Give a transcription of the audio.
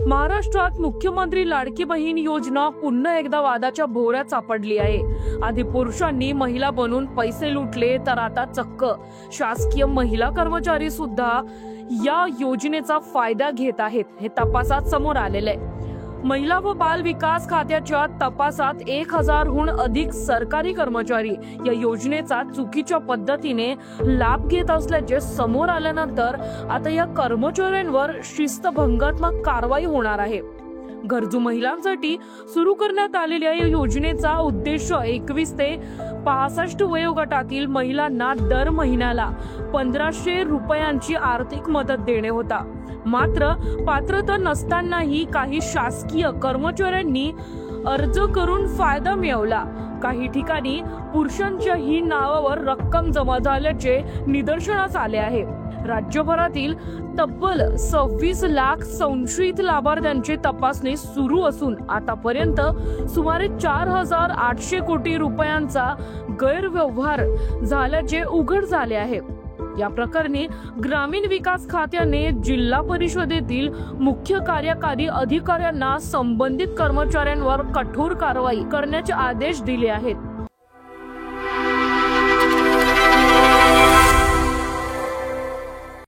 महाराष्ट्रात मुख्यमंत्री लाडकी बहीण योजना पुन्हा एकदा वादाच्या भोवऱ्यात सापडली आहे। आधी पुरुषांनी महिला बनून पैसे लुटले, तर आता चक्क शासकीय महिला कर्मचारी सुद्धा या योजनेचा फायदा घेत आहेत हे तपासात समोर आलेले आहे। महिला व बाल विकास खात्याच्या तपासात 1000हून अधिक सरकारी कर्मचारी या योजनेचा चुकीच्या पद्धतीने लाभ घेत असल्याचे समोर आल्यानंतर आता या कर्मचाऱ्यांवर शिस्तभंगात्मक कारवाई होणार आहे। गरजू महिलांसाठी सुरू करण्यात आलेल्या या योजनेचा उद्देश 21 ते 65 वयोगटातील महिलांना दर महिन्याला 1500 रुपयांची आर्थिक मदत देणे होता। मात्र पात्रता नसतानाही काही शासकीय कर्मचाऱ्यांनी अर्ज करून फायदा मिळवला। काही ठिकाणी पुरुषांच्याही नावावर रक्कम जमा झाल्याचे निदर्शनास आले आहे। राज्यभरातील तब्बल 26 लाख संशयित लाभार्थ्यांची तपासणी सुरू असून आतापर्यंत सुमारे 4800 कोटी रुपयांचा गैरव्यवहार झाल्याचे उघड झाले आहे। या प्रकरणी ग्रामीण विकास खात्याने जिल्हा परिषदेतील मुख्य कार्यकारी अधिकाऱ्यांना संबंधित कर्मचाऱ्यांवर कठोर कारवाई करण्याचे आदेश दिले आहेत।